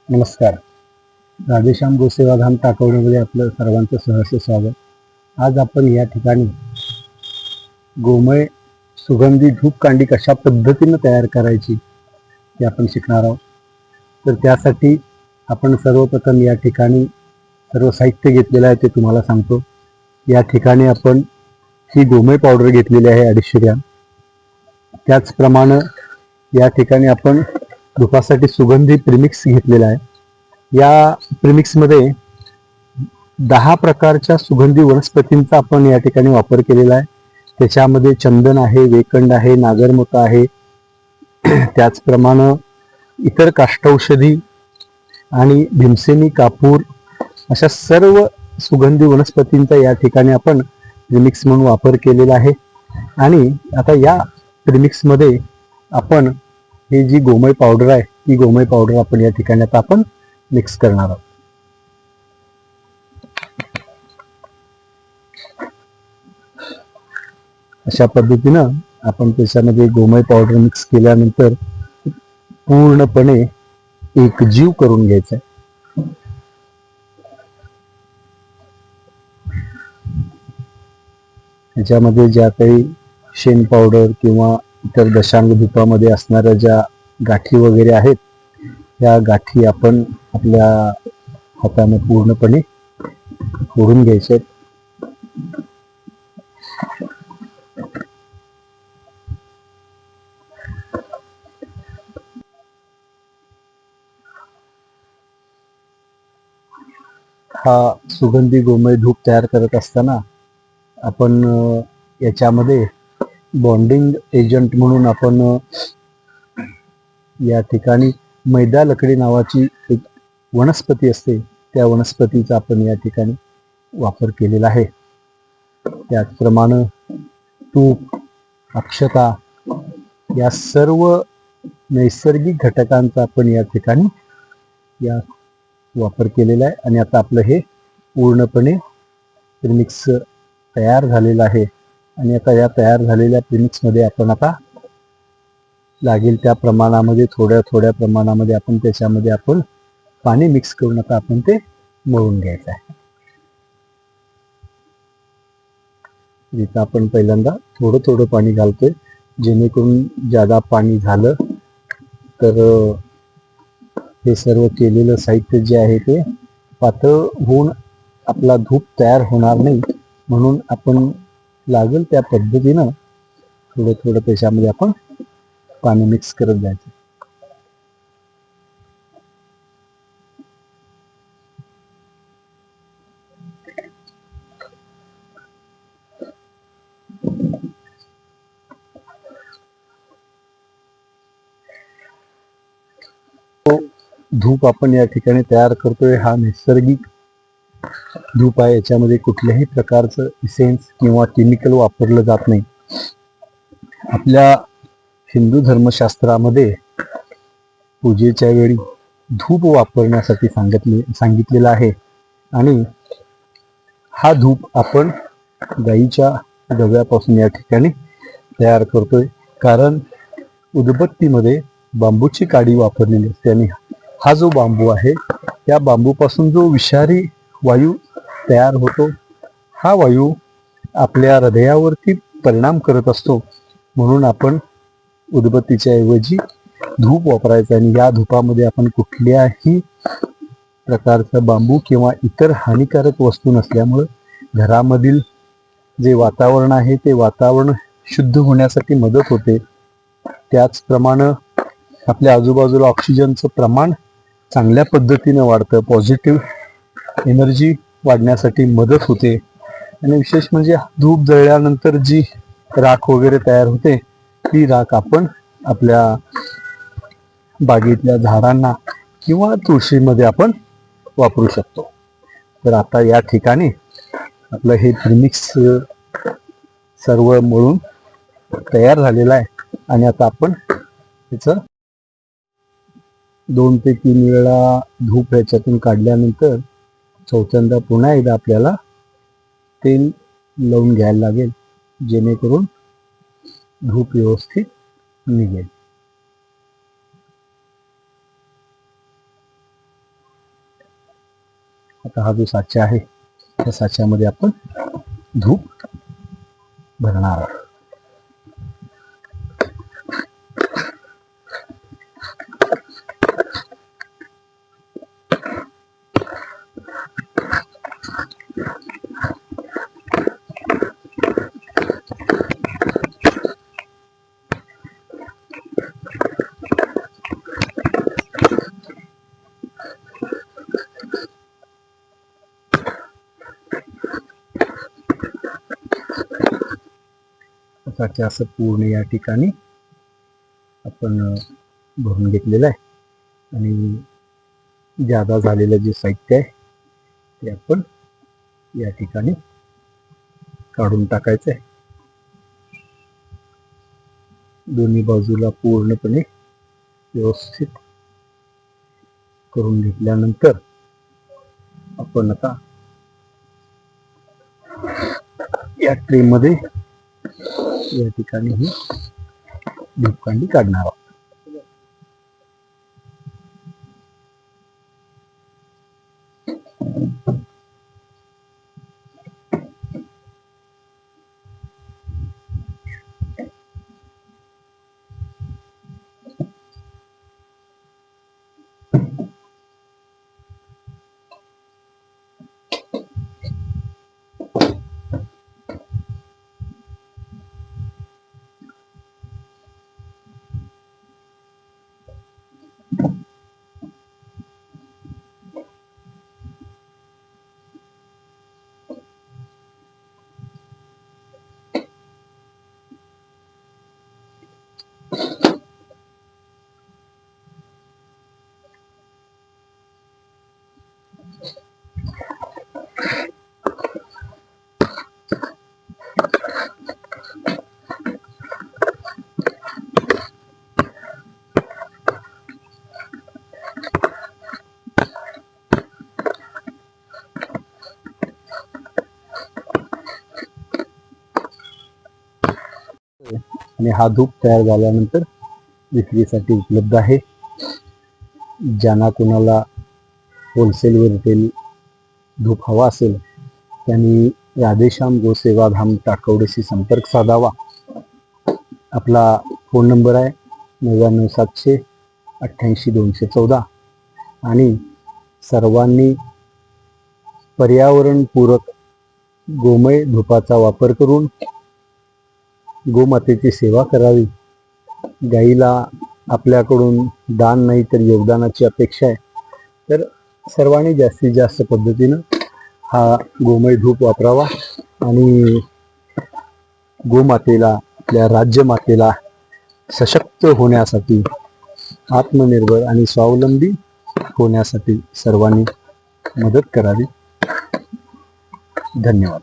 नमस्कार. राधेश्याम गोसेवाधाम टाकवण्यामध्ये आपलं सर्वांचं सहर्ष स्वागत. आज आपण या ठिकाणी गोमय सुगंधी धूपकांडी कशा पद्धतीनं तयार करायची ते आपण शिकणार आहोत. तर त्यासाठी आपण सर्वप्रथम या ठिकाणी सर्व साहित्य घेतलेलं आहे ते तुम्हाला सांगतो. या ठिकाणी आपण ही गोमय पावडर घेतलेली आहे 250 ग्रॅम. त्याचप्रमाणे या ठिकाणी आपण धुपासाठी सुगंधी प्रीमिक्स घेतलेला आहे. या प्रीमिक्समध्ये 10 प्रकारच्या सुगंधी वनस्पतींचा आपण या ठिकाणी वापर केलेला आहे. त्याच्यामध्ये चंदन आहे, वेकंड आहे, नागरमोथा आहे, त्याचप्रमाणे इतर काष्ठौषधी आणि भीमसेनी कापूर अशा सर्व सुगंधी वनस्पतींचा या ठिकाणी आपण प्रीमिक्स म्हणून वापर केलेला आहे. आणि आता या प्रीमिक्समध्ये आपण ही जी गोमय पावडर आहे ती गोमय पावडर आपण या ठिकाणी आता आपण मिक्स करणार आहोत. अशा पद्धतीनं आपण त्याच्यामध्ये गोमय पावडर मिक्स केल्यानंतर पूर्णपणे एकजीव करून घ्यायचा आहे. त्याच्यामध्ये ज्या काही शेण पावडर किंवा इतर दशांग धुपामध्ये असणाऱ्या ज्या गाठी वगैरे आहेत या गाठी आपण आपल्या हाताने पूर्णपणे फोडून घ्यायचे आहेत. हा सुगंधी गोमय धूप तयार करत असताना आपण याच्यामध्ये बॉन्डिंग एजंट म्हणून आपण या ठिकाणी मैदा लकडी नावाची एक वनस्पती असते त्या वनस्पतीचा आपण या ठिकाणी वापर केलेला आहे. त्याचप्रमाणे तूप, अक्षता या सर्व नैसर्गिक घटकांचा आपण या ठिकाणी वापर केलेला आहे. आणि आता आपलं हे पूर्णपणे प्रीमिक्स तयार झालेलं आहे. आणि आता या तयार झालेल्या प्रीमिक्समध्ये आपण आता लागेल त्या प्रमाणामध्ये थोड्या प्रमाणामध्ये आपण त्याच्यामध्ये आपण पाणी मिक्स करून आता आपण ते मळून घ्यायचं आहे. इथं आपण पहिल्यांदा थोडं पाणी घालतोय जेणेकरून ज्यादा पाणी झालं तर हे सर्व केलेलं साहित्य जे आहे ते पातळ होऊन आपला धूप तयार होणार नाही. म्हणून आपण लागेल त्या पद्धतीनं थोडं त्याच्यामध्ये आपण पाणी मिक्स करत जायचं. धूप आपण या ठिकाणी तयार करतोय हा नैसर्गिक धूप आहे. याच्यामध्ये कुठल्याही प्रकारचं इसेन्स किंवा केमिकल वापरलं जात नाही. आपल्या हिंदू धर्मशास्त्रामध्ये पूजेच्या वेळी धूप वापरण्यासाठी सांगितलेलं आहे. आणि हा धूप आपण गाईच्या गव्यापासून या ठिकाणी तयार करतोय. कारण उदबत्तीमध्ये बांबूची काडी वापरलेली असते आणि हा जो बांबू आहे त्या बांबूपासून जो विषारी वायू तयार होतो हा वायू आपल्या हृदयावरती परिणाम करत असतो. म्हणून आपण उदबत्तीच्या ऐवजी धूप वापरायचं. आणि या धूपामध्ये आपण कुठल्याही प्रकारचा बांबू किंवा इतर हानिकारक वस्तू नसल्यामुळे घरामधील जे वातावरण आहे ते वातावरण शुद्ध होण्यासाठी मदत होते. त्याचप्रमाणे आपल्या आजूबाजूला ऑक्सिजनचं प्रमाण चांगल्या पद्धतीने वाढतं, पॉझिटिव्ह एनर्जी वाढण्यासाठी मदत होते. आणि विशेष म्हणजे धूप जळल्यानंतर जी राख वगैरे तयार होते ती राख आपण आपल्या बागेतल्या झाडांना किंवा तुळशीमध्ये आपण वापरू शकतो. तर आता या ठिकाणी आपलं हे प्रीमिक्स सर्व मळून तयार झालेलं आहे. आणि आता आपण त्याचं 2 ते 3 वेळा धूप ह्याच्यातून काढल्यानंतर चौथ्यांदा पुन्हा एकदा आपल्याला तेल लावून घ्यायला लागेल जेणेकरून धूप व्यवस्थित निघेल. आता हा जो साचा आहे त्या साच्यामध्ये आपण धूप भरणार आहोत. साचा असं पूर्ण या ठिकाणी आपण भरून घेतलेलं आहे आणि जादा झालेलं जे साहित्य आहे ते आपण या ठिकाणी काढून टाकायचं आहे. दोन्ही बाजूला पूर्णपणे व्यवस्थित करून घेतल्यानंतर आपण आता या ट्रे मध्ये या ठिकाणी ही धूपकांडी काढणार आहोत. आणि हा धूप तयार झाल्यानंतर विक्रीसाठी उपलब्ध आहे. ज्यांना कोणाला होलसेल रिटेल धूप हवा असेल त्यांनी राधेश्याम गोसेवा धाम टाकवडेशी संपर्क साधावा. आपला फोन नंबर आहे 99 700 88 214 आणि सर्वांनी पर्यावरणपूरक गोमय धूपाचा वापर करून गोमातेची सेवा करावी. गाईला आपल्याकडून दान नाही तर योगदानाची अपेक्षा आहे. तर सर्वांनी जास्तीत जास्त पद्धतीनं हा गोमय धूप वापरावा आणि गोमातेला आपल्या राज्यमातेला सशक्त होण्यासाठी आत्मनिर्भर आणि स्वावलंबी होण्यासाठी सर्वांनी मदत करावी. धन्यवाद.